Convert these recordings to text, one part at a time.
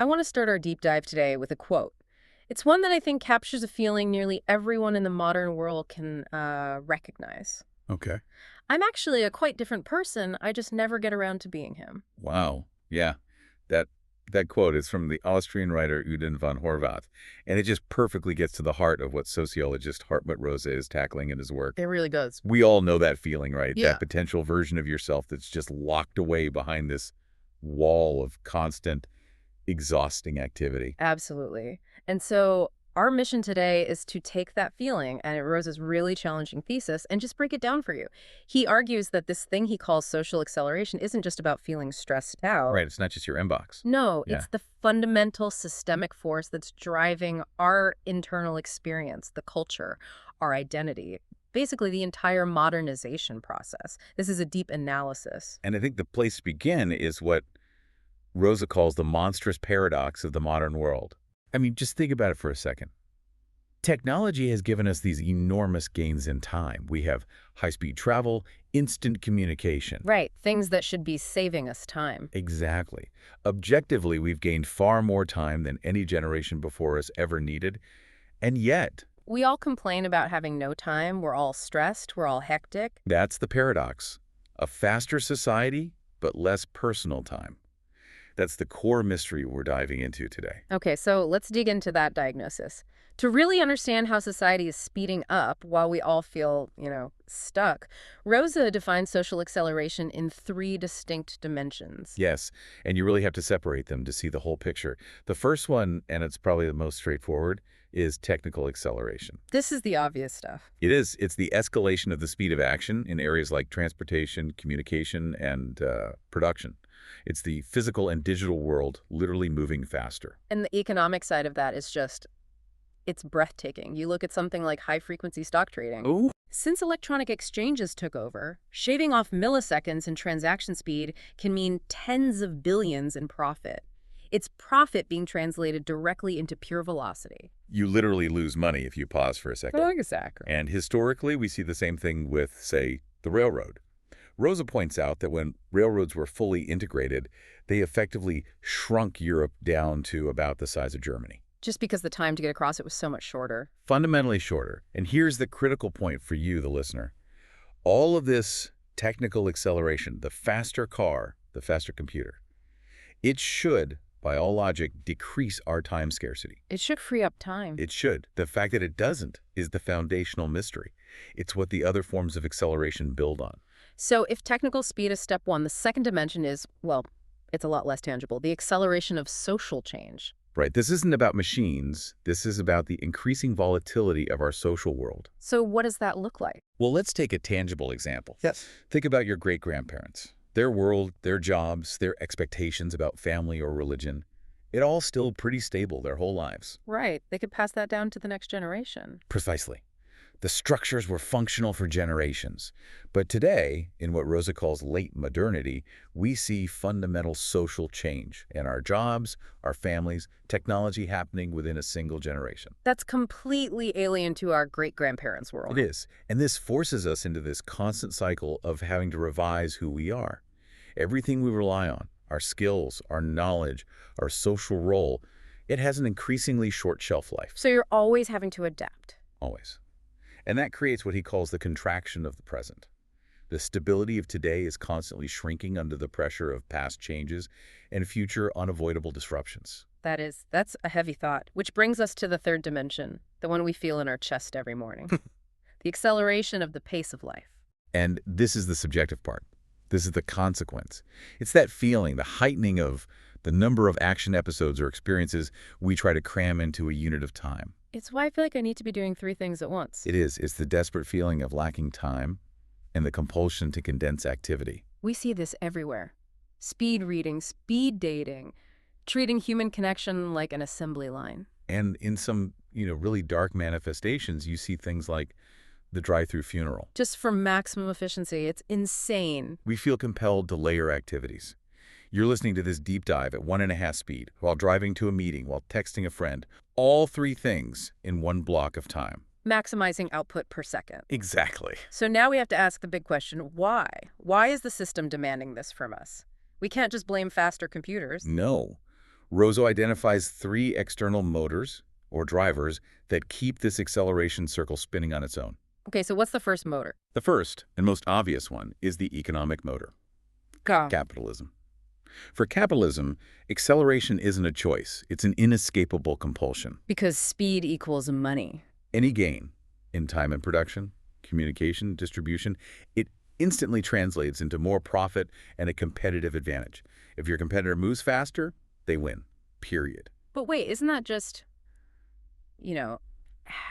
I want to start our deep dive today with a quote. It's one that I think captures a feeling nearly everyone in the modern world can recognize. Okay. I'm actually a quite different person. I just never get around to being him. Wow. Yeah. That that quote is from the Austrian writer Uden von Horvath, and it just perfectly gets to the heart of what sociologist Hartmut Rosa is tackling in his work. It really does. We all know that feeling, right? Yeah. That potential version of yourself that's just locked away behind this wall of constant, exhausting activity. Absolutely. And so our mission today is to take that feeling and Rose's really challenging thesis and just break it down for you. He argues that this thing he calls social acceleration isn't just about feeling stressed out. Right. It's not just your inbox. No, Yeah. it's the fundamental systemic force that's driving our internal experience, the culture, our identity, basically the entire modernization process. This is a deep analysis. And I think the place to begin is what Rosa calls the monstrous paradox of the modern world. I mean, just think about it for a second. Technology has given us these enormous gains in time. We have high-speed travel, instant communication. Right, things that should be saving us time. Exactly. Objectively, we've gained far more time than any generation before us ever needed. And yet, We all complain about having no time. We're all stressed. We're all hectic. that's the paradox. A faster society, but less personal time. That's the core mystery we're diving into today. Okay, so let's dig into that diagnosis. To really understand how society is speeding up while we all feel, stuck, Rosa defines social acceleration in three distinct dimensions. Yes, and you really have to separate them to see the whole picture. The first one, and it's probably the most straightforward, is technical acceleration. This is the obvious stuff. It is. It's the escalation of the speed of action in areas like transportation, communication, and production. It's the physical and digital world literally moving faster. And the economic side of that is just, it's breathtaking. You look at something like high-frequency stock trading. Oh. Since electronic exchanges took over, shaving off milliseconds in transaction speed can mean tens of billions in profit. It's profit being translated directly into pure velocity. You literally lose money if you pause for a second. Exactly. And historically, we see the same thing with, say, the railroad. Rosa points out that when railroads were fully integrated, they effectively shrunk Europe down to about the size of Germany. Just because the time to get across it was so much shorter. Fundamentally shorter. And here's the critical point for you, the listener. All of this technical acceleration, the faster car, the faster computer, it should, by all logic, decrease our time scarcity. It should free up time. It should. The fact that it doesn't is the foundational mystery. It's what the other forms of acceleration build on. So if technical speed is step one, the second dimension is, well, it's a lot less tangible, the acceleration of social change. Right. This isn't about machines. This is about the increasing volatility of our social world. So what does that look like? Well, let's take a tangible example. Yes. Think about your great-grandparents. Their world, their jobs, their expectations about family or religion. It all still pretty stable their whole lives. Right. They could pass that down to the next generation. Precisely. The structures were functional for generations. But today, in what Rosa calls late modernity, we see fundamental social change in our jobs, our families, technology happening within a single generation. That's completely alien to our great-grandparents' world. It is. And this forces us into this constant cycle of having to revise who we are. Everything we rely on, our skills, our knowledge, our social role, it has an increasingly short shelf life. So you're always having to adapt. Always. And that creates what he calls the contraction of the present. The stability of today is constantly shrinking under the pressure of past changes and future unavoidable disruptions. That's a heavy thought, which brings us to the third dimension, the one we feel in our chest every morning. The acceleration of the pace of life. And this is the subjective part. This is the consequence. It's that feeling, the heightening of the number of action episodes or experiences we try to cram into a unit of time. It's why I feel like I need to be doing three things at once. It is. It's the desperate feeling of lacking time and the compulsion to condense activity. We see this everywhere. Speed reading, speed dating, treating human connection like an assembly line. And in some, really dark manifestations, you see things like the drive-through funeral. Just for maximum efficiency, it's insane. We feel compelled to layer activities. You're listening to this deep dive at 1.5 speed, while driving to a meeting, while texting a friend. All three things in one block of time. Maximizing output per second. Exactly. So now we have to ask the big question, why? Why is the system demanding this from us? We can't just blame faster computers. No. Rosa identifies three external motors, or drivers, that keep this acceleration circle spinning on its own. Okay, so what's the first motor? The first, and most obvious one, is the economic motor, Go. capitalism. For capitalism, acceleration isn't a choice. It's an inescapable compulsion. Because speed equals money. Any gain in time and production, communication, distribution, it instantly translates into more profit and a competitive advantage. If your competitor moves faster, they win, period. But wait, isn't that just,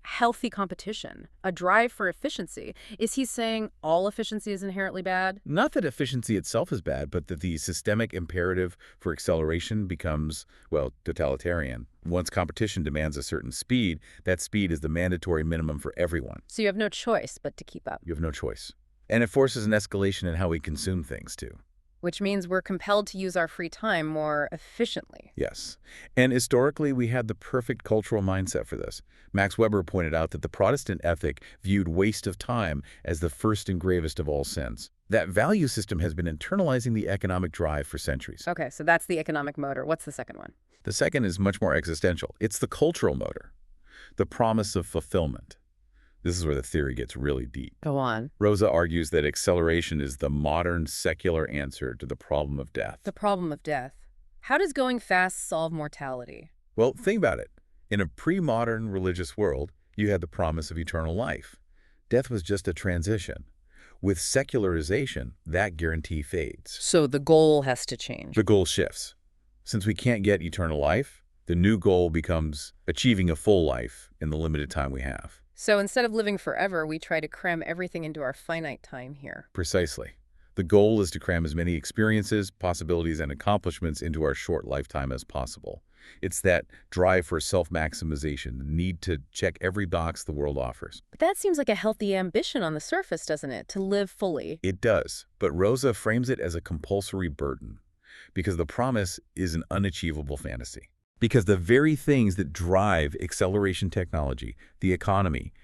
healthy competition, a drive for efficiency? Is he saying all efficiency is inherently bad? Not that efficiency itself is bad, but that the systemic imperative for acceleration becomes, well, totalitarian. Once competition demands a certain speed, that speed is the mandatory minimum for everyone. So you have no choice but to keep up. You have no choice. And it forces an escalation in how we consume things, too. Which means we're compelled to use our free time more efficiently. Yes. And historically, we had the perfect cultural mindset for this. Max Weber pointed out that the Protestant ethic viewed waste of time as the first and gravest of all sins. That value system has been internalizing the economic drive for centuries. Okay, so that's the economic motor. What's the second one? The second is much more existential. It's the cultural motor, the promise of fulfillment. This is where the theory gets really deep. Go on. Rosa argues that acceleration is the modern secular answer to the problem of death. The problem of death. How does going fast solve mortality? Well, think about it. In a pre-modern religious world, you had the promise of eternal life. Death was just a transition. With secularization, that guarantee fades. So the goal has to change. The goal shifts. Since we can't get eternal life, the new goal becomes achieving a full life in the limited time we have. So instead of living forever, we try to cram everything into our finite time here. Precisely. The goal is to cram as many experiences, possibilities, and accomplishments into our short lifetime as possible. It's that drive for self-maximization, the need to check every box the world offers. But that seems like a healthy ambition on the surface, doesn't it? To live fully. It does, but Rosa frames it as a compulsory burden, because the promise is an unachievable fantasy. Because the very things that drive acceleration technology, the economy,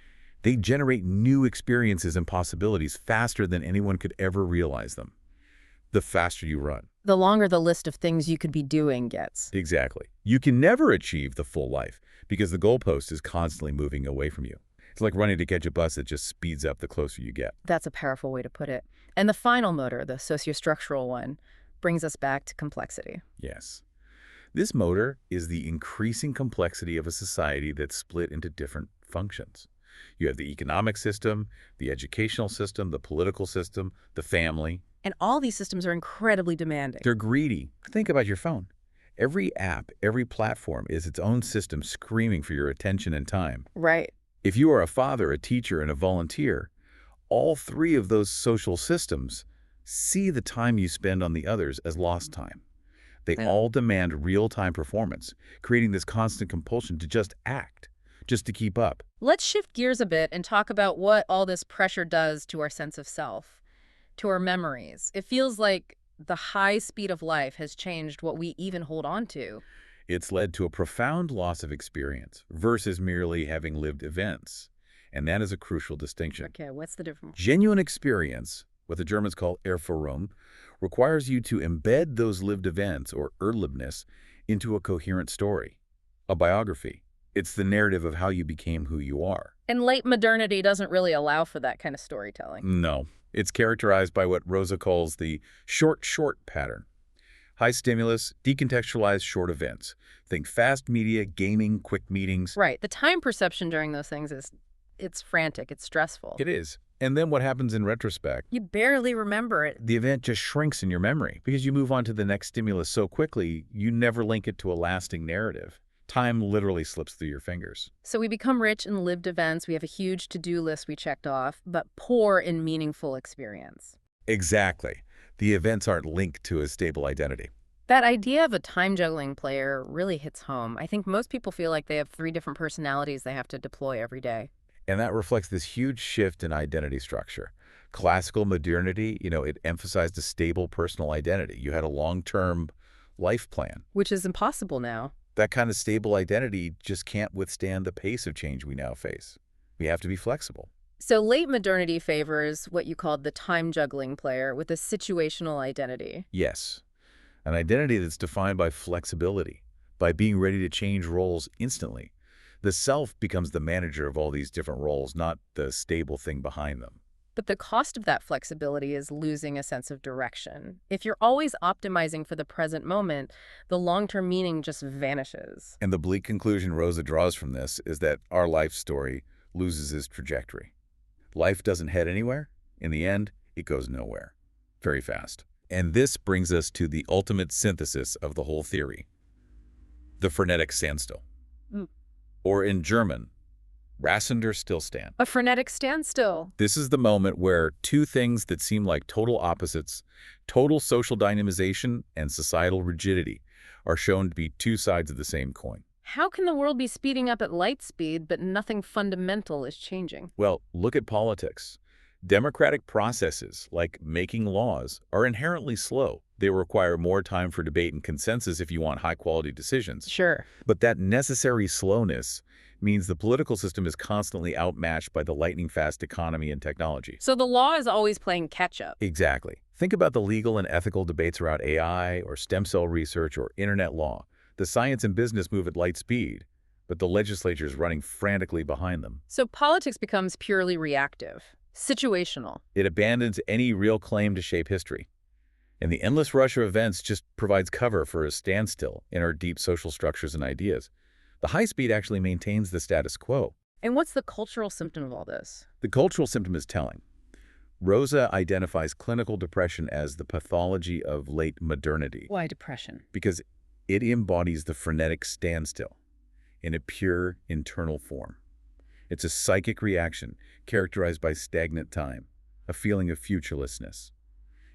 they generate new experiences and possibilities faster than anyone could ever realize them. The faster you run. The longer the list of things you could be doing gets. Exactly. You can never achieve the full life because the goalpost is constantly moving away from you. It's like running to catch a bus that just speeds up the closer you get. That's a powerful way to put it. And the final motor, the sociostructural one, brings us back to complexity. Yes. This motor is the increasing complexity of a society that's split into different functions. You have the economic system, the educational system, the political system, the family. And all these systems are incredibly demanding. They're greedy. Think about your phone. Every app, every platform is its own system screaming for your attention and time. Right. If you are a father, a teacher, and a volunteer, all three of those social systems see the time you spend on the others as lost time. They all demand real-time performance, creating this constant compulsion to just act, just to keep up. Let's shift gears a bit and talk about what all this pressure does to our sense of self, to our memories. It feels like the high speed of life has changed what we even hold on to. It's led to a profound loss of experience versus merely having lived events. And that is a crucial distinction. Okay, what's the difference? Genuine experience, what the Germans call Erfahrung, requires you to embed those lived events, or Erlebnis, into a coherent story, a biography. It's the narrative of how you became who you are. And late modernity doesn't really allow for that kind of storytelling. No. It's characterized by what Rosa calls the short pattern. High stimulus, decontextualized short events. Think fast media, gaming, quick meetings. Right. The time perception during those things it's frantic, it's stressful. It is. And then what happens in retrospect? You barely remember it. The event just shrinks in your memory because you move on to the next stimulus so quickly, you never link it to a lasting narrative. Time literally slips through your fingers. So we become rich in lived events, we have a huge to-do list we checked off, but poor in meaningful experience. Exactly. The events aren't linked to a stable identity. That idea of a time-juggling player really hits home. I think most people feel like they have 3 different personalities they have to deploy every day. And that reflects this huge shift in identity structure. Classical modernity, it emphasized a stable personal identity. You had a long-term life plan. Which is impossible now. That kind of stable identity just can't withstand the pace of change we now face. We have to be flexible. So late modernity favors what you called the time-juggling player with a situational identity. Yes, an identity that's defined by flexibility, by being ready to change roles instantly. The self becomes the manager of all these different roles, not the stable thing behind them. But the cost of that flexibility is losing a sense of direction. If you're always optimizing for the present moment, the long-term meaning just vanishes. And the bleak conclusion Rosa draws from this is that our life story loses its trajectory. Life doesn't head anywhere. In the end, it goes nowhere. Very fast. And this brings us to the ultimate synthesis of the whole theory, the frenetic standstill. Mm. Or in German, rasender Stillstand. A frenetic standstill. This is the moment where two things that seem like total opposites, total social dynamization and societal rigidity, are shown to be two sides of the same coin. How can the world be speeding up at light speed, but nothing fundamental is changing? Well, look at politics. Democratic processes, like making laws, are inherently slow. They require more time for debate and consensus if you want high-quality decisions. Sure. But that necessary slowness means the political system is constantly outmatched by the lightning-fast economy and technology. So the law is always playing catch-up. Exactly. Think about the legal and ethical debates around AI or stem cell research or internet law. The science and business move at light speed, but the legislature is running frantically behind them. So politics becomes purely reactive, situational. It abandons any real claim to shape history. And the endless rush of events just provides cover for a standstill in our deep social structures and ideas. The high speed actually maintains the status quo. And what's the cultural symptom of all this? The cultural symptom is telling. Rosa identifies clinical depression as the pathology of late modernity Why depression? because it embodies the frenetic standstill in a pure internal form. It's a psychic reaction characterized by stagnant time, a feeling of futurelessness.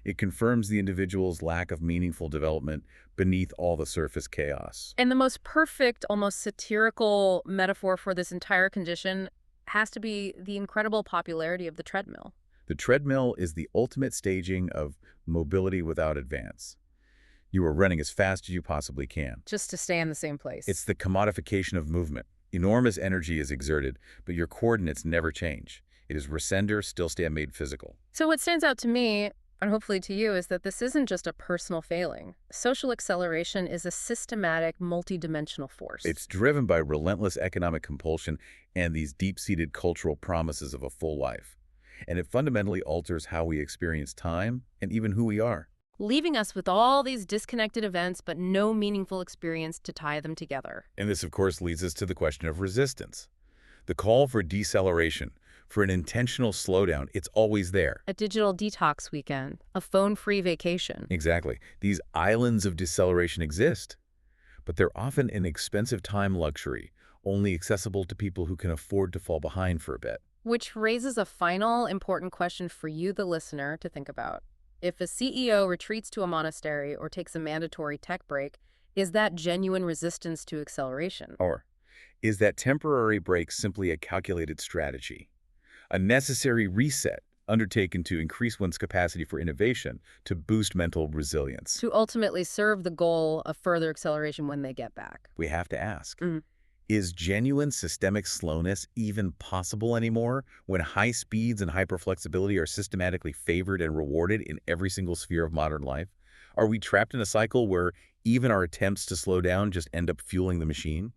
It confirms the individual's lack of meaningful development beneath all the surface chaos. And the most perfect, almost satirical metaphor for this entire condition has to be the incredible popularity of the treadmill. The treadmill is the ultimate staging of mobility without advance. You are running as fast as you possibly can. Just to stay in the same place. It's the commodification of movement. Enormous energy is exerted, but your coordinates never change. It is resender, stillstand made physical. So what stands out to me, and hopefully to you, is that this isn't just a personal failing. Social acceleration is a systematic, multidimensional force. It's driven by relentless economic compulsion and these deep-seated cultural promises of a full life. And it fundamentally alters how we experience time and even who we are. Leaving us with all these disconnected events, but no meaningful experience to tie them together. And this, of course, leads us to the question of resistance. The call for deceleration, for an intentional slowdown, it's always there. A digital detox weekend, a phone-free vacation. Exactly. These islands of deceleration exist, but they're often an expensive time luxury, only accessible to people who can afford to fall behind for a bit. Which raises a final important question for you, the listener, to think about. If a CEO retreats to a monastery or takes a mandatory tech break, is that genuine resistance to acceleration? Or is that temporary break simply a calculated strategy, a necessary reset undertaken to increase one's capacity for innovation, to boost mental resilience? To ultimately serve the goal of further acceleration when they get back. We have to ask. Mm. Is genuine systemic slowness even possible anymore when high speeds and hyperflexibility are systematically favored and rewarded in every single sphere of modern life? Are we trapped in a cycle where even our attempts to slow down just end up fueling the machine?